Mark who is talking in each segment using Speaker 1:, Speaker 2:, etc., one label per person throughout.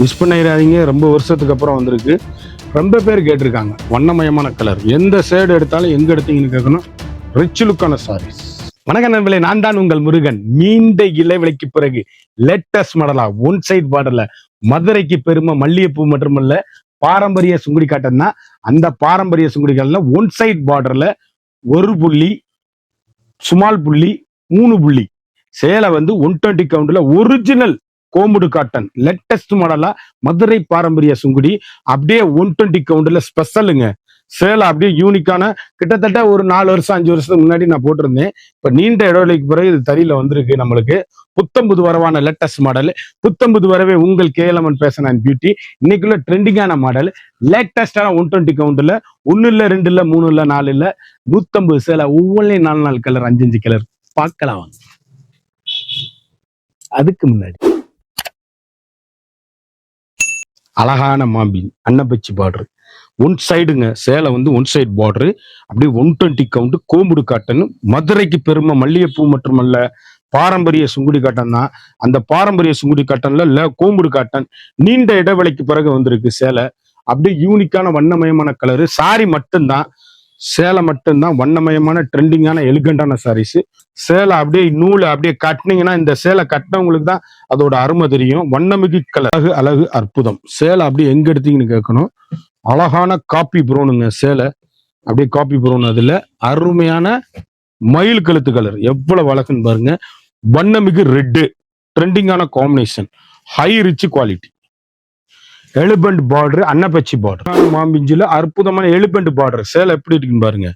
Speaker 1: Miss பண்ணிடாதீங்க. ரொம்ப வருஷத்துக்கு அப்புறம் வந்திருக்கு. ரொம்ப பேர் கேட்டிருக்காங்க வண்ணமயமான கலர். எந்த ஷேடு எடுத்தாலும் எங்க எடுத்தீங்கன்னு கேட்கணும். ரிச் லுக்கான சாரீஸ். வணக்கம் நண்பர்களே, நான் தான் உங்கள் முருகன். நீண்ட இலைவெளிக்கு பிறகு லேட்டஸ்ட் மாடலா ஒன் சைட் பார்டர்ல மதுரைக்கு பெருமை மல்லிகைப்பூ மட்டுமல்ல பாரம்பரிய சுங்குடி காட்டன் தான். அந்த பாரம்பரிய சுங்குடி காட்டன்ல ஒன் சைட் பார்டர்ல ஒரு புள்ளி, சுமால் புள்ளி, 3 புள்ளி சேலை வந்து 120 கவுண்ட்ல ஒரிஜினல் கோமுடு காட்டன் லேட்டஸ்ட் மாடலா மதுரை பாரம்பரிய சுங்குடி அப்படியே 120 கவுண்ட்ல ஸ்பெஷலுங்க. சேலை அப்படியே யூனிக்கான கிட்டத்தட்ட ஒரு 4 வருஷம் 5 வருஷத்துக்கு முன்னாடி நான் போட்டிருந்தேன். இப்ப நீண்ட இடைவெளிக்கு பிறகு இது தறியில வந்திருக்கு. நம்மளுக்கு புத்தம்புது வரவான லேட்டஸ்ட் மாடல். புத்தம்புது வரவே உங்கள் கேஎல்எம்என் ஃபேஷன் அண்ட் பியூட்டி. இன்னைக்குள்ள ட்ரெண்டிங்கான மாடல் லேட்டஸ்டான 120 கவுண்ட்ல 1 இல்ல 2 இல்ல 3 இல்ல 4 இல்ல 150 சேலை, ஒவ்வொன்றையும் 4 கலர் 5 கலர் பார்க்கலாம். அதுக்கு முன்னாடி அழகான மாம்பின் அன்னப்பச்சி பார்டர் ஒன் சைடுங்க. சேலை வந்து ஒன் சைடு பார்டரு அப்படியே 120 கவுண்ட் கோமுடு காட்டன். மதுரைக்கு பெருமை மல்லிகைப்பூ மட்டுமல்ல பாரம்பரிய சுங்குடி காட்டன் தான். அந்த பாரம்பரிய சுங்குடி காட்டன்ல கோமுடு காட்டன் நீண்ட இடைவெளிக்கு பிறகு வந்திருக்கு. சேலை அப்படியே யூனிக்கான வண்ணமயமான கலரு. சாரி மட்டும்தான், சேலை மட்டும்தான் வண்ணமயமான ட்ரெண்டிங்கான எலிகண்டான சாரீஸ். சேலை அப்படியே நூலை அப்படியே கட்டினீங்கன்னா, இந்த சேலை கட்டினவங்களுக்கு தான் அதோட அருமை தெரியும். வண்ணமிகு கலர், அழகு அழகு அற்புதம். சேலை அப்படியே எங்க எடுத்தீங்கன்னு கேட்கணும். அழகான காப்பி ப்ரௌனுங்க சேலை, அப்படியே காப்பி ப்ரௌன். அதுல அருமையான மயில் கழுத்து கலர் எவ்வளவு அழகுன்னு பாருங்க. வண்ணமிகு ரெட்டு ட்ரெண்டிங்கான combination, high rich quality. Elephant border, அன்னப்பச்சி பார்டர், மாம்பிஞ்சில அற்புதமான எலிபென்ட் பார்டர். சேலை எப்படி இருக்குன்னு பாருங்க.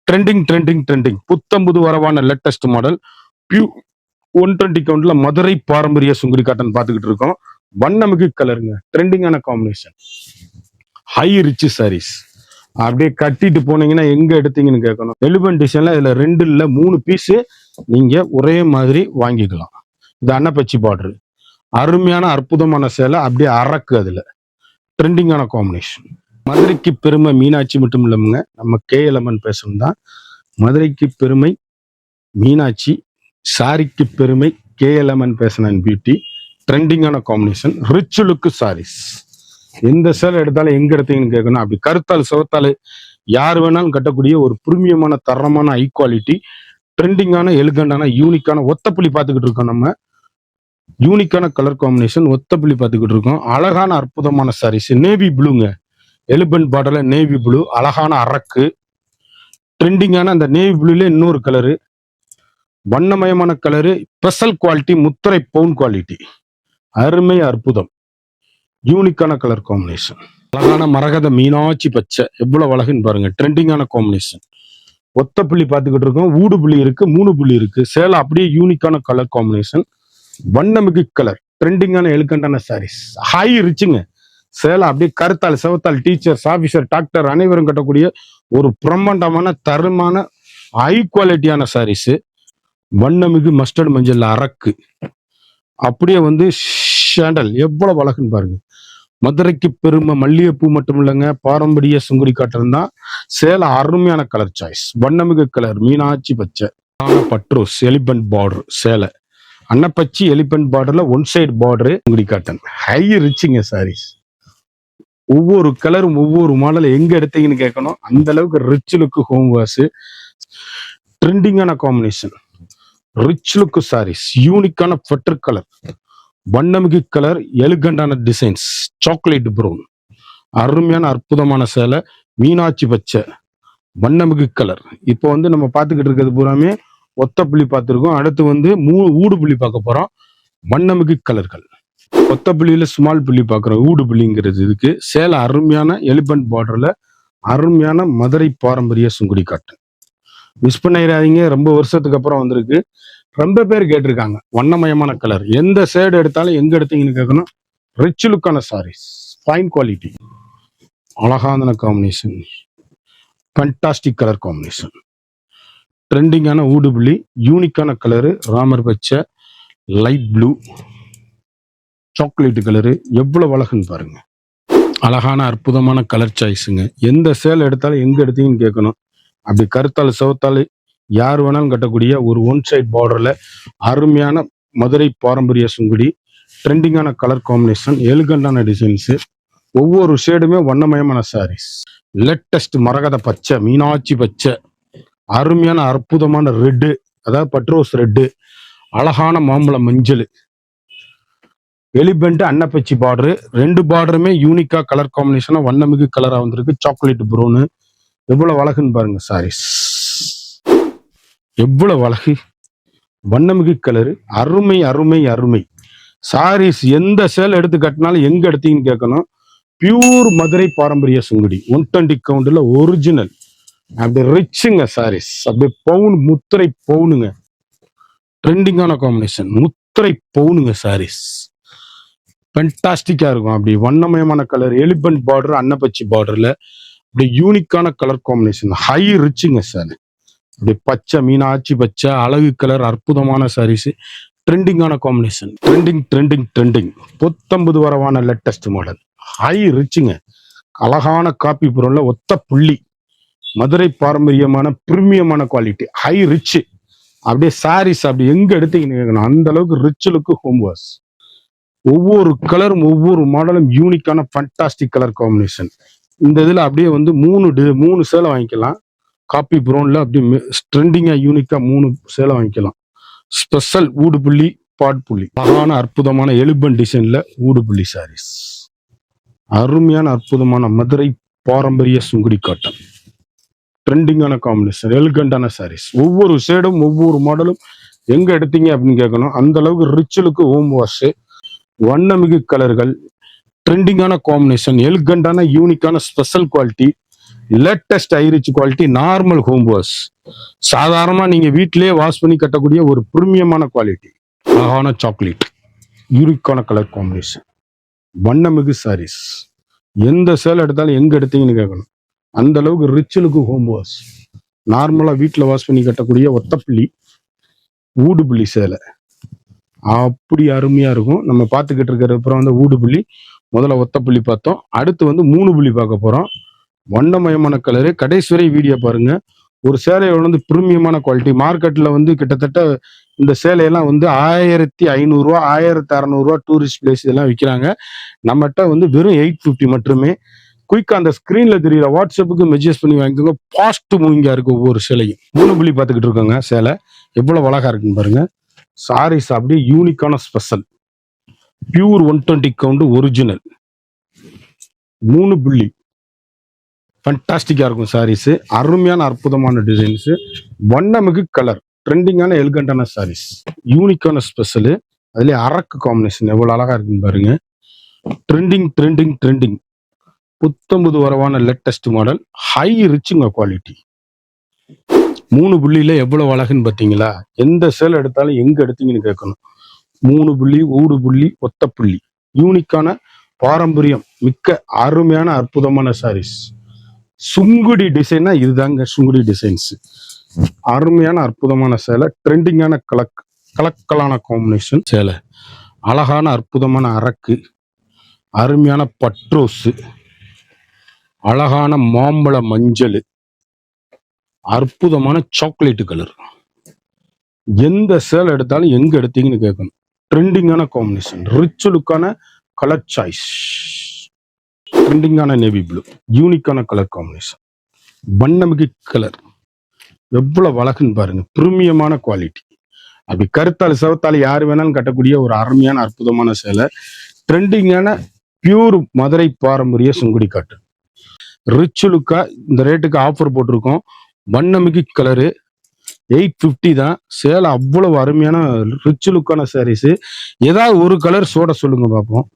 Speaker 1: ட்ரெண்டிங் ட்ரெண்டிங் ட்ரெண்டிங் புத்தம்புது வரவான லேட்டஸ்ட் மாடல். பியூ 120 கவுண்ட்ல மதுரை பாரம்பரிய சுங்குடி காட்டன் பார்த்துக்கிட்டு இருக்கோம். வண்ணமிகு கலருங்க, ட்ரெண்டிங்கான காம்பினேஷன், ஹை ரிச் சாரீஸ். அப்படியே கட்டிட்டு போனீங்கன்னா எங்க எடுத்தீங்கன்னு கேட்கணும். எலிபென்ட் டிசைன்ல இதுல 2 இல்ல 3 பீஸ் நீங்க ஒரே மாதிரி வாங்கிக்கலாம். இது அன்னப்பச்சி பார்டர், அருமையான அற்புதமான சேலை. அப்படியே அரக்கு, அதுல ட்ரெண்டிங்கான காம்பினேஷன். மதுரைக்கு பெருமை மீனாட்சி மட்டும் இல்லைங்க, நம்ம கேஎல்எம்என் பேசணும் தான். மதுரைக்கு பெருமை மீனாட்சி, சாரிக்கு பெருமை கேஎல்எம்என் பேசன் அண்ட் பியூட்டி. ட்ரெண்டிங்கான காம்பினேஷன், ரிச் லுக் சாரீஸ். எந்த சேலை எடுத்தாலும் எங்க எடுத்தீங்கன்னு கேட்கணும். அப்படி கருத்தால் சிவத்தால் யார் வேணாலும் கட்டக்கூடிய ஒரு பிரீமியமான தரமான ஹை குவாலிட்டி ட்ரெண்டிங்கான எலிகண்டான யூனிக்கான ஒத்தப்புள்ளி பார்த்துக்கிட்டு இருக்கோம். நம்ம யூனிக்கான கலர் காம்பினேஷன் ஒத்தப்புள்ளி பார்த்துக்கிட்டு இருக்கோம். அழகான அற்புதமான சாரீஸ். நேவி ப்ளூங்க, எலிபென்ட் பார்டர்ல நேவி ப்ளூ, அழகான அரக்கு. ட்ரெண்டிங்கான அந்த நேவி ப்ளூல இன்னொரு கலரு, வண்ணமயமான கலரு, ஸ்பெஷல் குவாலிட்டி, முத்திரை பவுன் குவாலிட்டி, அருமை அற்புதம், யூனிக்கான கலர் காம்பினேஷன். அழகான மரகத மீனாட்சி பச்சை எவ்வளவு அழகுன்னு பாருங்க. ட்ரெண்டிங்கான காம்பினேஷன். ஒத்த புள்ளி பார்த்துக்கிட்டு இருக்கோம். ஊடு புள்ளி இருக்கு, 3 புள்ளி இருக்கு. சேலை அப்படியே யூனிக்கான கலர் காம்பினேஷன், வண்ணமிகு கலர், ட்ரெண்டிங்கான எலிகண்டான சாரீஸ், ஹை ரிச்சுங்க. சேலை அப்படியே கருத்தால் சிவத்தால் டீச்சர்ஸ், ஆபீசர், டாக்டர் அனைவரும் கட்டக்கூடிய ஒரு பிரம்மாண்டமான தரமான ஹை குவாலிட்டியான சாரீஸ். வண்ணமிகு மஸ்டர்ட் மஞ்சள் அரக்கு, அப்படியே வந்து ஷேண்டல் எவ்வளவு அழகுன்னு பாருங்க. மதுரைக்கு பெருமை மல்லிகைப்பூ மட்டும் இல்லைங்க, பாரம்பரிய சுங்குடி காட்டன் தான். சேலை அருமையான கலர் சாய்ஸ், வண்ணமிகு கலர் மீனாட்சி பச்சை, பட்ரோஸ் எலிபென்ட் பார்டர் சேலை. அன்னப்பச்சி எலிபென்ட் பார்டர்ல one side border Sungudi cotton, high ரிச்சுங்க சாரீஸ். ஒவ்வொரு கலரும் ஒவ்வொரு மாடல் எங்க எடுத்தீங்கன்னு கேட்கணும். அந்த அளவுக்கு ரிச் லுக்கு ஹோம் வாஷ். ட்ரெண்டிங்கான காம்பினேஷன், ரிச் லுக்கு சாரீஸ், யூனிக்கான பெட்டர் கலர், வண்ணமிகு கலர், எலிகண்டான டிசைன்ஸ், சாக்லேட் ப்ரௌன், அருமையான அற்புதமான சேலை, மீனாட்சி பச்சை, வண்ணமிகு கலர். இப்போ வந்து நம்ம பார்த்துக்கிட்டு இருக்கிறது பூராமே ஒத்த புள்ளி பார்த்துருக்கோம். அடுத்து வந்து ஊடு புள்ளி பார்க்க போறோம். வண்ணமிகு கலர்கள். ஒத்த புள்ளியில ஸ்மால் புள்ளி பார்க்குறோம், ஊடு புள்ளிங்கிறது இதுக்கு. சேலை அருமையான எலிபென்ட் பார்டர்ல அருமையான மதுரை பாரம்பரிய சுங்குடி காட்டன். மிஸ் பண்ணிடாதீங்க. ரொம்ப வருஷத்துக்கு அப்புறம் வந்திருக்கு. ரொம்ப பேர் கேட்டிருக்காங்க வண்ணமயமான கலர். எந்த ஷேடு எடுத்தாலும் எங்க எடுத்தீங்கன்னு கேட்கணும். ரிச் லுக்கான சாரீஸ், ஃபைன் குவாலிட்டி, அழகான காம்பினேஷன், ஃபண்டாஸ்டிக் கலர் காம்பினேஷன். ட்ரெண்டிங்கான ஊடுபுள்ளி, யூனிக்கான கலரு, ராமர் பச்சை, லைட் ப்ளூ, சாக்லேட் கலரு எவ்வளவு அழகுன்னு பாருங்க. அழகான அற்புதமான கலர் சாய்ஸுங்க. எந்த சேலை எடுத்தாலும் எங்க எடுத்தீங்கன்னு கேட்கணும். அப்படி கருத்தால் சிவத்தால் யார் வேணாலும் கட்டக்கூடிய ஒரு ஒன் சைட் பார்டர்ல அருமையான மதுரை பாரம்பரிய சுங்குடி ட்ரெண்டிங்கான கலர் காம்பினேஷன், எலிகண்டான டிசைன்ஸு, ஒவ்வொரு ஷேடுமே வண்ணமயமான சாரீஸ். லேட்டஸ்ட் மரகத பச்சை, மீனாட்சி பச்சை, அருமையான அற்புதமான ரெட்டு, அதாவது பட்ரோஸ் ரெட்டு, அழகான மாம்பழ மஞ்சள், எலிபென்ட் அன்னப்பச்சி பார்டரு. ரெண்டு பார்டருமே யூனிக்கா கலர் காம்பினேஷனா வண்ணமிகு கலரா வந்திருக்கு. சாக்லேட் ப்ரௌனு, எவ்வளவு அழகுன்னு பாருங்க சாரீஸ், எவ்வளவு அழகு, வண்ணமிகு கலரு, அருமை அருமை அருமை. சாரீஸ் எந்த சேல் எடுத்து கட்டினாலும் எங்க எடுத்தீங்கன்னு கேட்கணும். பியூர் மதுரை பாரம்பரிய சுங்குடி, 120 கவுண்ட்ல ஒரிஜினல், அப்படி ரிச்சுங்க சாரீஸ், அப்படியே பவுன், முத்திரை பவுனுங்க. ட்ரெண்டிங்கான காம்பினேஷன், முத்திரை பவுனுங்க சாரீஸ், ஃபென்டாஸ்டிக்கா இருக்கும். அப்படி வண்ணமயமான கலர், எலிபென்ட் பார்டர், அன்னப்பச்சி பார்டர்ல அப்படி யூனிக்கான கலர் காம்பினேஷன், ஹை ரிச்சுங்க சார். அப்படி பச்சை, மீனாட்சி பச்சை, அழகு கலர், அற்புதமான சாரீஸ், ட்ரெண்டிங்கான காம்பினேஷன். ட்ரெண்டிங் 19 வரவான லேட்டஸ்ட் மாடல், ஹை ரிச்சுங்க. அழகான காப்பி பொருள்ல ஒத்த புள்ளி, மதுரை பாரம்பரியமான பிரீமியமான குவாலிட்டி, ஹை ரிச். அப்படியே சாரீஸ் அப்படி எங்க எடுத்தீங்கன்னு அந்த அளவுக்கு ரிச் லுக்கு ஹோம் வாஷ். ஒவ்வொரு கலரும் ஒவ்வொரு மாடலும் யூனிக்கான ஃபண்டாஸ்டிக் கலர் காம்பினேஷன். இந்த இதுல அப்படியே வந்து மூணு சேலை வாங்கிக்கலாம். காப்பி ப்ரௌன்ல அப்படியே ட்ரெண்டிங்கா யூனிக்கா 3 சேலை வாங்கிக்கலாம். ஸ்பெஷல் ஊடு புள்ளி, பாட் புள்ளி, அழகான அற்புதமான எலிபன் டிசைன்ல ஊடு புள்ளி சாரீஸ், அருமையான அற்புதமான மதுரை பாரம்பரிய சுங்குடி காட்டன், ட்ரெண்டிங்கான காம்பினேஷன், எலிகண்டான சாரீஸ். ஒவ்வொரு ஷேடும் ஒவ்வொரு மாடலும் எங்க எடுத்தீங்க அப்படின்னு கேட்கணும். அந்த அளவுக்கு ரிச்சலுக்கு ஹோம் வாஷ், வண்ணமிகு கலர்கள், ட்ரெண்டிங்கான காம்பினேஷன், எலிகண்டான யூனிக்கான special quality, latest ஐரிச் quality, normal home wash. சாதாரணமா நீங்க வீட்டிலேயே வாஷ் பண்ணி கட்டக்கூடிய ஒரு பிரீமியமான குவாலிட்டி, அழகான சாக்லேட், யூனிக்கான கலர் காம்பினேஷன், வண்ணமிகு சாரீஸ். எந்த சேலை எடுத்தாலும் எங்க எடுத்தீங்கன்னு கேட்கணும். அந்த அளவுக்கு ரிச்சலுக்கு ஹோம் வாஷ். நார்மலா வீட்டுல வாஷ் பண்ணி கட்டக்கூடிய ஒத்தப்புள்ளி, ஊடு புள்ளி சேலை அப்படி அருமையா இருக்கும். நம்ம பார்த்துக்கிட்டு இருக்கிற அப்புறம் வந்து ஊடு புள்ளி, முதல்ல ஒத்த புள்ளி பார்த்தோம், அடுத்து வந்து 3 புள்ளி பார்க்க போறோம். வண்ணமயமான கலரு. கடைசி வரை வீடியோ பாருங்க. ஒரு சேலையோட வந்து பிரீமியமான குவாலிட்டி. மார்க்கெட்ல வந்து கிட்டத்தட்ட இந்த சேலையெல்லாம் வந்து 1500 ரூபா, 1600 ரூபா டூரிஸ்ட் பிளேஸ் இதெல்லாம் விற்கிறாங்க. நம்மகிட்ட வந்து வெறும் 850 மட்டுமே. குயிக்கா அந்த ஸ்கிரீன்ல தெரியுற வாட்ஸ்அப்புக்கு மெசேஜ் பண்ணி வாங்கிக்கோங்க. ஃபாஸ்ட் மூவிங்கா இருக்கு ஒவ்வொரு சேலையும். 3 புள்ளி பார்த்துக்கிட்டு இருக்கோங்க. சேலை எவ்வளவு அழகா இருக்குன்னு பாருங்க. சாரீஸ் அப்படியே யூனிக்கான ஸ்பெஷல், பியூர் 120 கவுண்ட் ஒரிஜினல், 3 புள்ளி, ஃபண்டாஸ்டிக்கா இருக்கும் சாரீஸ். அருமையான அற்புதமான டிசைன்ஸ், வண்ணமிகு கலர், ட்ரெண்டிங்கான எலிகண்டான சாரீஸ், யூனிக்கான ஸ்பெஷல். அதுலயே அரக்கு காம்பினேஷன் எவ்வளவு அழகா இருக்குன்னு பாருங்க. ட்ரெண்டிங் 19 வரவான லேட்டஸ்ட் மாடல், ஹை ரிச்சுங்க குவாலிட்டி. 3 புள்ளியில எவ்வளவு அழகுன்னு பாத்தீங்களா. எந்த சேலை எடுத்தாலும் எங்க எடுத்தீங்கன்னு கேட்கணும். 3 புள்ளி, ஊடு புள்ளி, ஒத்த புள்ளி, யூனிக்கான பாரம்பரியம் மிக்க அருமையான அற்புதமான சாரீஸ். சுங்குடி டிசைனா இதுதாங்க சுங்குடி டிசைன்ஸ். அருமையான அற்புதமான சேலை, ட்ரெண்டிங்கான கலக்கலான காம்பினேஷன் சேலை, அழகான அற்புதமான அரக்கு, அருமையான பட்ரோஸ், அழகான மாம்பழ மஞ்சள், அற்புதமான சாக்லேட் கலர். எந்த சேலை எடுத்தாலும் எங்க எடுத்தீங்கன்னு கேட்கணும். ட்ரெண்டிங்கான காம்பினேஷன், ரிச் லுக்கான கலர் சாய்ஸ், ட்ரெண்டிங்கான நேவி ப்ளூ, யூனிக்கான கலர் காம்பினேஷன், வண்ணமிகு கலர், எவ்வளவு அழகுன்னு பாருங்க. பிரீமியமான குவாலிட்டி. அப்படி கருத்தாள் சிவத்தாள் யாரு வேணாலும் கட்டக்கூடிய ஒரு அருமையான அற்புதமான சேலை, ட்ரெண்டிங்கான பியூர் மதுரை பாரம்பரிய சுங்குடி காட்டு. ரிச் லுக்கா இந்த ரேட்டுக்கு ஆஃபர் போட்டிருக்கோம். வண்ணமிகு கலரு, 850 தான் சேலை. அவ்வளவு அருமையான ரிச் லுக்கான சாரீஸ். ஏதாவது ஒரு கலர் சோட சொல்லுங்க பார்ப்போம்.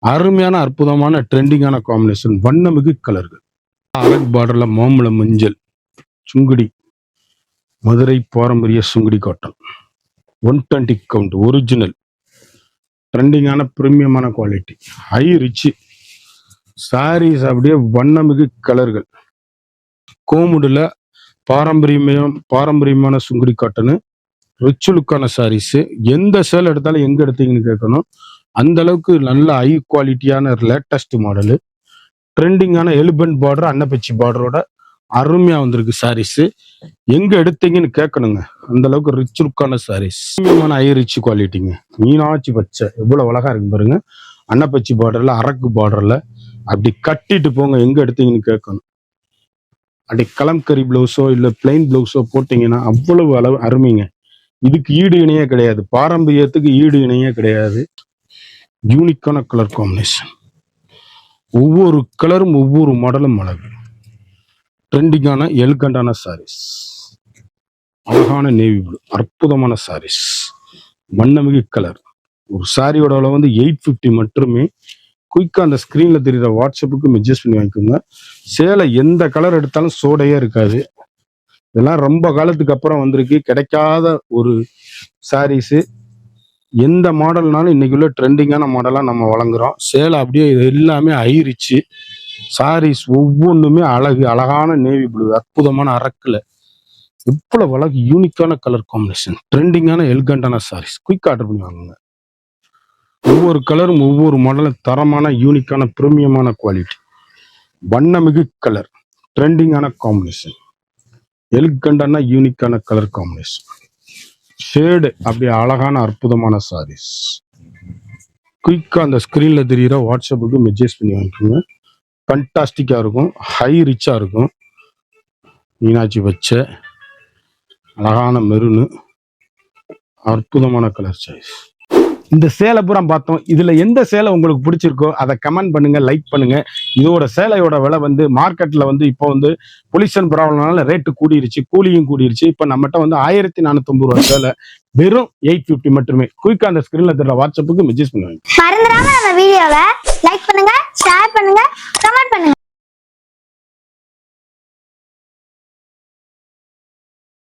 Speaker 1: அருமையான அற்புதமான ட்ரெண்டிங்கான காம்பினேஷன், வண்ணமிகு கலர்கள், அழகு பார்டர்ல மாம்பழ மஞ்சள், சுங்குடி, மதுரை பாரம்பரிய சுங்குடி காட்டன், 120 கவுண்ட் ஒரிஜினல், ட்ரெண்டிங்கான பிரீமியமான குவாலிட்டி, ஹை ரிச் சாரீஸ். அப்படியே வண்ணமிகு கலர்கள், கோமுடுல பாரம்பரியமான சுங்குடி காட்டனு, ரிச் லுக்கான சாரீஸ். எந்த சேலை எடுத்தாலும் எங்க எடுத்தீங்கன்னு கேட்கணும். அந்த அளவுக்கு நல்ல ஹை குவாலிட்டியான லேட்டஸ்ட் மாடலு, ட்ரெண்டிங்கான எலிபென்ட் பார்டர், அன்னப்பச்சி பார்டரோட அருமையா வந்திருக்கு சாரீஸ். எங்க எடுத்தீங்கன்னு கேட்கணுங்க. அந்த அளவுக்கு ரிச் லுக்கான சாரீஸ். ஹை ரிச் குவாலிட்டிங்க. மீனாட்சி பச்சை எவ்வளவு அழகா இருக்கு பாருங்க. அன்னப்பச்சி பார்டர்ல, அரக்கு பார்டர்ல அப்படி கட்டிட்டு போங்க. எங்க எடுத்தீங்கன்னு கேட்கணும். அப்படி கலம்கரி பிளவுஸோ இல்ல பிளைன் பிளவுஸோ போட்டீங்கன்னா அவ்வளவு அளவு அருமைங்க. இதுக்கு ஈடு இணையே கிடையாது. பாரம்பரியத்துக்கு ஈடு இணையே கிடையாது. யூனிக்கான கலர் காம்பினேஷன். ஒவ்வொரு கலரும் ஒவ்வொரு மாடலும் அழகு. ட்ரெண்டிங்கான எலிகண்டான சாரீஸ். அழகான நேவி ப்ளூ அற்புதமான சாரீஸ். வண்ணமிகு கலர். ஒரு சாரியோட அளவு வந்து 850 மட்டுமே. குயிக்கா அந்த ஸ்கிரீன்ல தெரியுற வாட்ஸ்அப்புக்கு மெசேஜ் பண்ணி வாங்கிக்கோங்க. சேலை எந்த கலர் எடுத்தாலும் சோடையே இருக்காது. இதெல்லாம் ரொம்ப காலத்துக்கு அப்புறம் வந்திருக்கு. கிடைக்காத ஒரு சாரீஸ். எந்த மாடல்னாலும் இன்னைக்கு உள்ள ட்ரெண்டிங்கான மாடலா நம்ம வழங்குறோம். சேலை அப்படியே இது எல்லாமே ஐரிச்சு. சாரீஸ் ஒவ்வொன்றுமே அழகு. அழகான நேவி ப்ளூ அற்புதமான அரக்குல இவ்வளவு அழகு. யூனிக்கான கலர் காம்பினேஷன். ட்ரெண்டிங்கான எலிகண்டான சாரீஸ். குயிக் ஆர்டர் பண்ணி வாங்குங்க. ஒவ்வொரு கலரும் ஒவ்வொரு மாடலும் தரமான யூனிக்கான பிரீமியமான குவாலிட்டி. வண்ணமிகு கலர். ட்ரெண்டிங்கான காம்பினேஷன். எலிகண்டான யூனிக்கான கலர் காம்பினேஷன். ஷேடு அப்படியே அழகான அற்புதமான சாரீஸ். குயிக்கா அந்த ஸ்கிரீன்ல தெரியுற வாட்ஸ்அப்புக்கு மெசேஜ் பண்ணி வாங்கிக்கோங்க. ஃபண்டாஸ்டிக்கா இருக்கும். ஹை ரிச்சா இருக்கும். மீனாட்சி பச்சை, அழகான மெருனு, அற்புதமான கலர் சாய்ஸ். இந்த சேலை பூரா பார்த்தோம். இதுல எந்த சேலை உங்களுக்கு பிடிச்சிருக்கோ அதை கமெண்ட் பண்ணுங்க, லைக் பண்ணுங்க. இதோட சேலையோட விலை வந்து மார்க்கெட்ல வந்து இப்போ வந்து பொல்யூஷன் ப்ராப்ளம்னால ரேட்டு கூடிருச்சு, கூலியும் கூடிருச்சு. இப்போ நம்மகிட்ட வந்து 1490 ரூபாய் சேலை வெறும் 850 மட்டுமே. குயிக்கா அந்த ஸ்கிரீன்ல தெரியல வாட்ஸ்அப்புக்கு மெசேஜ் பண்ணுவாங்க.
Speaker 2: மறந்துடாம நம்ம வீடியோவை லைக் பண்ணுங்க, ஷேர் பண்ணுங்க, கமெண்ட் பண்ணுங்க.